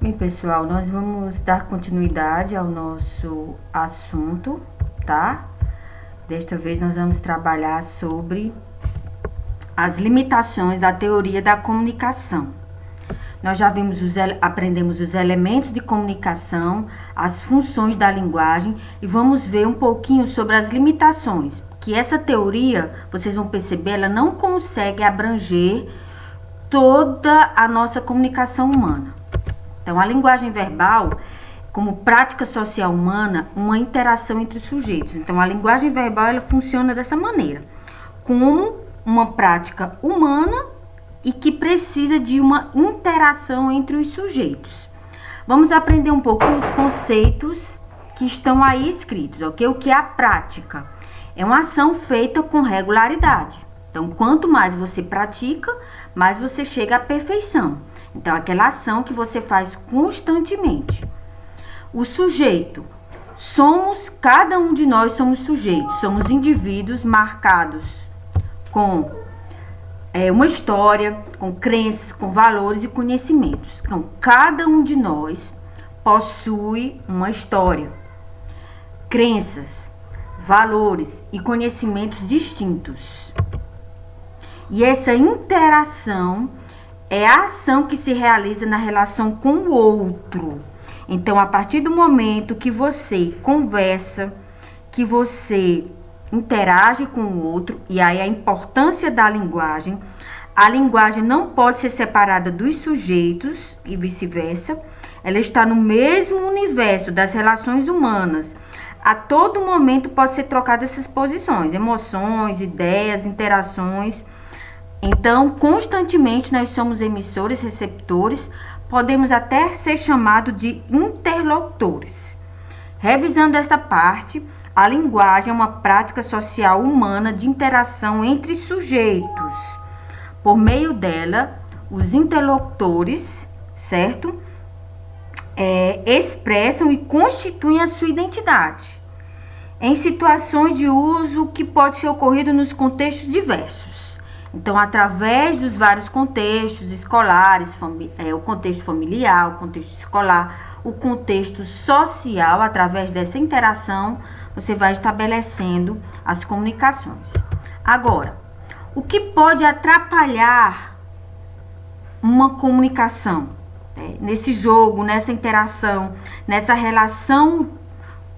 Bem, pessoal, nós vamos dar continuidade ao nosso assunto, tá? Desta vez nós vamos trabalhar sobre as limitações da teoria da comunicação. Nós já aprendemos os elementos de comunicação, as funções da linguagem e vamos ver um pouquinho sobre as limitações, que essa teoria, vocês vão perceber, ela não consegue abranger toda a nossa comunicação humana. Então, a linguagem verbal, como prática social humana, uma interação entre sujeitos. Então, a linguagem verbal, ela funciona dessa maneira, como uma prática humana e que precisa de uma interação entre os sujeitos. Vamos aprender um pouco os conceitos que estão aí escritos, ok? O que é a prática? É uma ação feita com regularidade. Então, quanto mais você pratica, mais você chega à perfeição. Então, aquela ação que você faz constantemente. O sujeito. Cada um de nós somos sujeitos. Somos indivíduos marcados com uma história, com crenças, com valores e conhecimentos. Então, cada um de nós possui uma história, crenças, valores e conhecimentos distintos. E essa interação é a ação que se realiza na relação com o outro. Então, a partir do momento que você conversa, que você interage com o outro, e aí a importância da linguagem, a linguagem não pode ser separada dos sujeitos e vice-versa, ela está no mesmo universo das relações humanas. A todo momento pode ser trocada essas posições, emoções, ideias, interações. Então, constantemente nós somos emissores, receptores, podemos até ser chamados de interlocutores. Revisando esta parte, a linguagem é uma prática social humana de interação entre sujeitos. Por meio dela, os interlocutores, certo? Expressam e constituem a sua identidade, em situações de uso que pode ser ocorrido nos contextos diversos. Então, através dos vários contextos escolares, o contexto familiar, o contexto escolar, o contexto social, através dessa interação, você vai estabelecendo as comunicações. Agora, o que pode atrapalhar uma comunicação? Nesse jogo, nessa interação, nessa relação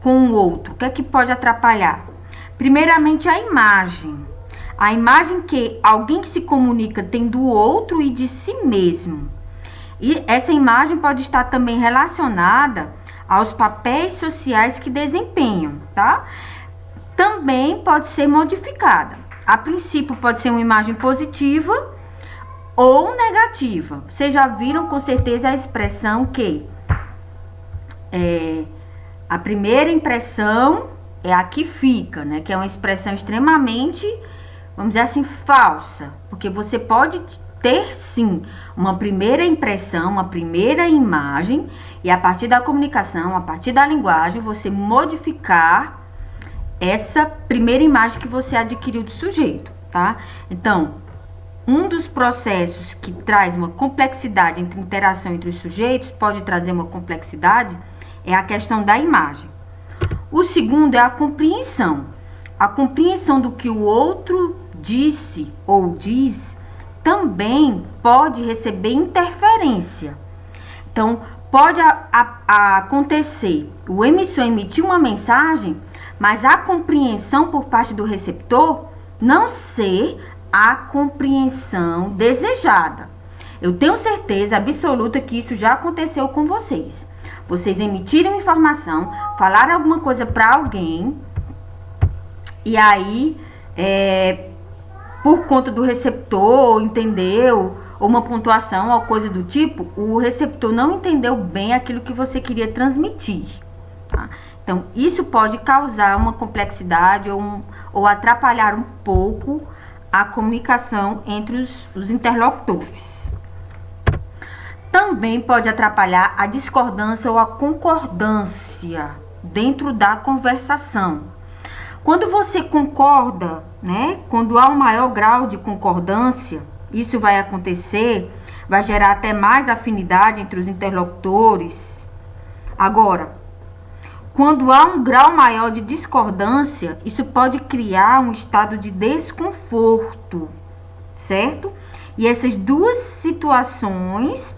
com o outro, o que é que pode atrapalhar? Primeiramente, a imagem. A imagem que alguém que se comunica tem do outro e de si mesmo. E essa imagem pode estar também relacionada aos papéis sociais que desempenham, tá? Também pode ser modificada. A princípio pode ser uma imagem positiva ou negativa. Vocês já viram com certeza a expressão que a primeira impressão é a que fica, né? Que é uma expressão extremamente, vamos dizer assim, falsa, porque você pode ter sim uma primeira impressão, uma primeira imagem, e a partir da comunicação, a partir da linguagem, você modificar essa primeira imagem que você adquiriu do sujeito, tá? Então, um dos processos que traz uma complexidade entre interação entre os sujeitos, pode trazer uma complexidade, é a questão da imagem. O segundo é a compreensão. A compreensão do que o outro disse ou diz também pode receber interferência. Então, pode acontecer o emissor emitir uma mensagem, mas a compreensão por parte do receptor não ser a compreensão desejada. Eu tenho certeza absoluta que isso já aconteceu com vocês. Vocês emitiram informação, falaram alguma coisa para alguém, e aí, por conta do receptor, entendeu? Ou uma pontuação, ou coisa do tipo, o receptor não entendeu bem aquilo que você queria transmitir, tá? Então, isso pode causar uma complexidade ou atrapalhar um pouco a comunicação entre os interlocutores. Também pode atrapalhar a discordância ou a concordância dentro da conversação. Quando você concorda, né? Quando há um maior grau de concordância, isso vai acontecer vai gerar até mais afinidade entre os interlocutores. Agora, quando há um grau maior de discordância, isso pode criar um estado de desconforto, certo? E essas duas situações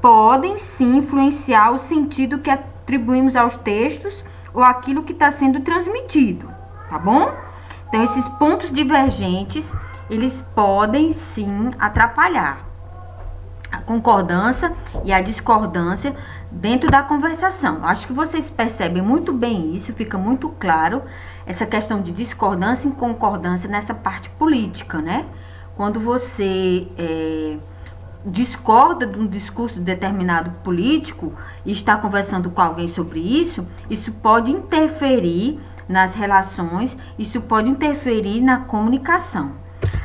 podem sim influenciar o sentido que atribuímos aos textos ou aquilo que está sendo transmitido, tá bom? Então, esses pontos divergentes, eles podem sim atrapalhar a concordância e a discordância dentro da conversação. Acho que vocês percebem muito bem isso, fica muito claro essa questão de discordância e concordância nessa parte política, né? Quando você discorda de um discurso de determinado político e está conversando com alguém sobre isso, isso pode interferir nas relações, isso pode interferir na comunicação.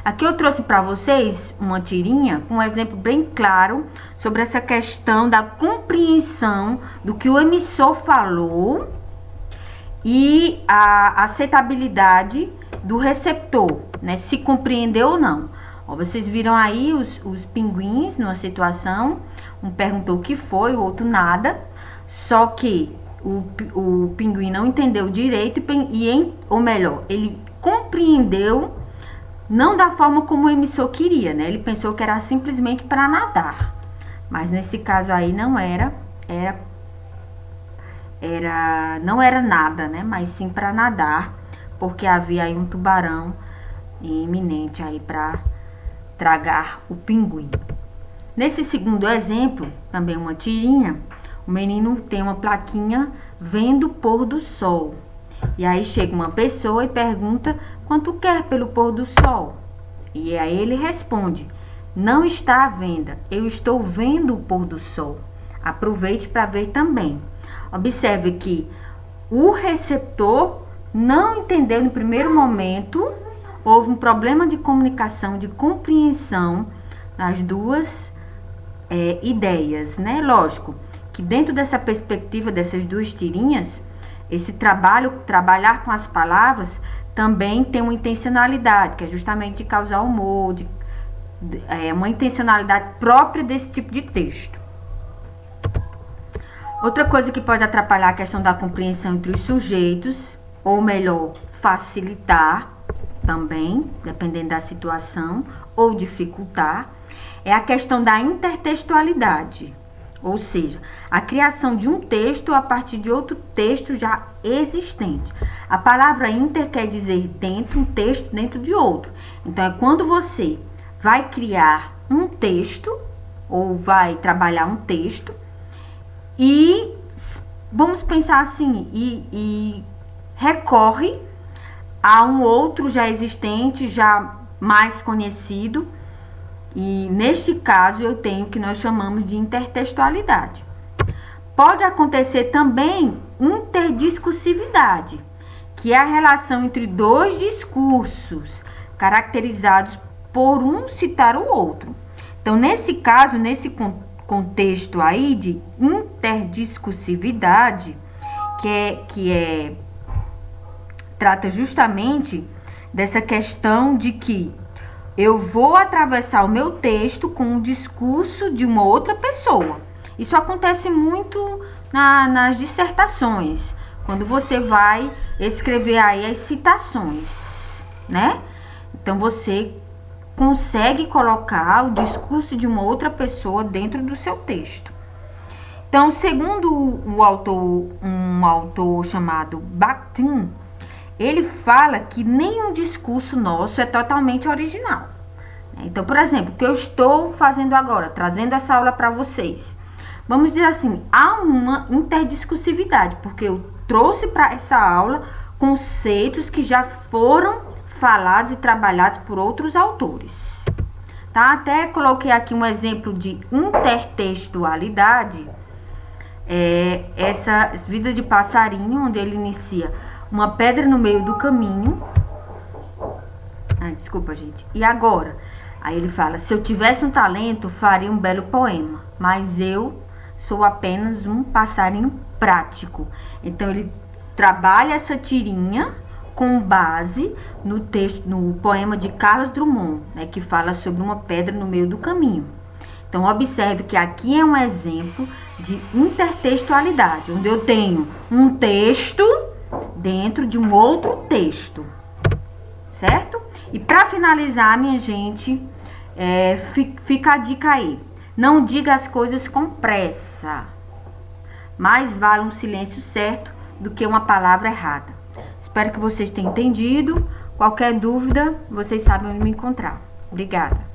Aqui eu trouxe para vocês uma tirinha com um exemplo bem claro sobre essa questão da compreensão do que o emissor falou e a aceitabilidade do receptor, né? Se compreendeu ou não. Ó, vocês viram aí os pinguins numa situação, um perguntou o que foi, o outro nada, só que o pinguim não entendeu direito, ou melhor, ele compreendeu não da forma como o emissor queria, né? Ele pensou que era simplesmente para nadar, mas nesse caso aí não era nada, né? Mas sim para nadar, porque havia aí um tubarão iminente aí para tragar o pinguim. Nesse segundo exemplo, também uma tirinha, o menino tem uma plaquinha vendo o pôr do sol. E aí chega uma pessoa e pergunta quanto quer pelo pôr do sol. E aí ele responde: não está à venda, eu estou vendo o pôr do sol. Aproveite para ver também. Observe que o receptor não entendeu no primeiro momento, houve um problema de comunicação, de compreensão nas duas ideias, né? Lógico que dentro dessa perspectiva dessas duas tirinhas, esse trabalhar com as palavras também tem uma intencionalidade, que é justamente de causar humor, uma intencionalidade própria desse tipo de texto. Outra coisa que pode atrapalhar a questão da compreensão entre os sujeitos, ou melhor, facilitar também, dependendo da situação, ou dificultar, é a questão da intertextualidade. Ou seja, a criação de um texto a partir de outro texto já existente. A palavra inter quer dizer dentro, um texto dentro de outro. Então, é quando você vai criar um texto, ou vai trabalhar um texto, e vamos pensar assim, e recorre a um outro já existente, já mais conhecido. E neste caso eu tenho o que nós chamamos de intertextualidade. Pode acontecer também interdiscursividade, que é a relação entre dois discursos, caracterizados por um citar o outro. Então, nesse caso, nesse contexto aí de interdiscursividade, trata justamente dessa questão de que eu vou atravessar o meu texto com o discurso de uma outra pessoa. Isso acontece muito nas dissertações, quando você vai escrever aí as citações, né? Então, você consegue colocar o discurso de uma outra pessoa dentro do seu texto. Então, segundo um autor chamado Bakhtin, ele fala que nenhum discurso nosso é totalmente original. Então, por exemplo, o que eu estou fazendo agora, trazendo essa aula para vocês. Vamos dizer assim, há uma interdiscursividade, porque eu trouxe para essa aula conceitos que já foram falados e trabalhados por outros autores. Tá? Até coloquei aqui um exemplo de intertextualidade. Essa vida de passarinho, onde ele inicia uma pedra no meio do caminho. Desculpa, gente. E agora? Aí ele fala: se eu tivesse um talento, faria um belo poema, mas eu sou apenas um passarinho prático. Então, ele trabalha essa tirinha com base no texto, no poema de Carlos Drummond, né, que fala sobre uma pedra no meio do caminho. Então, observe que aqui é um exemplo de intertextualidade, onde eu tenho um texto dentro de um outro texto, certo? E para finalizar, minha gente, fica a dica aí. Não diga as coisas com pressa. Mais vale um silêncio certo do que uma palavra errada. Espero que vocês tenham entendido. Qualquer dúvida, vocês sabem onde me encontrar. Obrigada.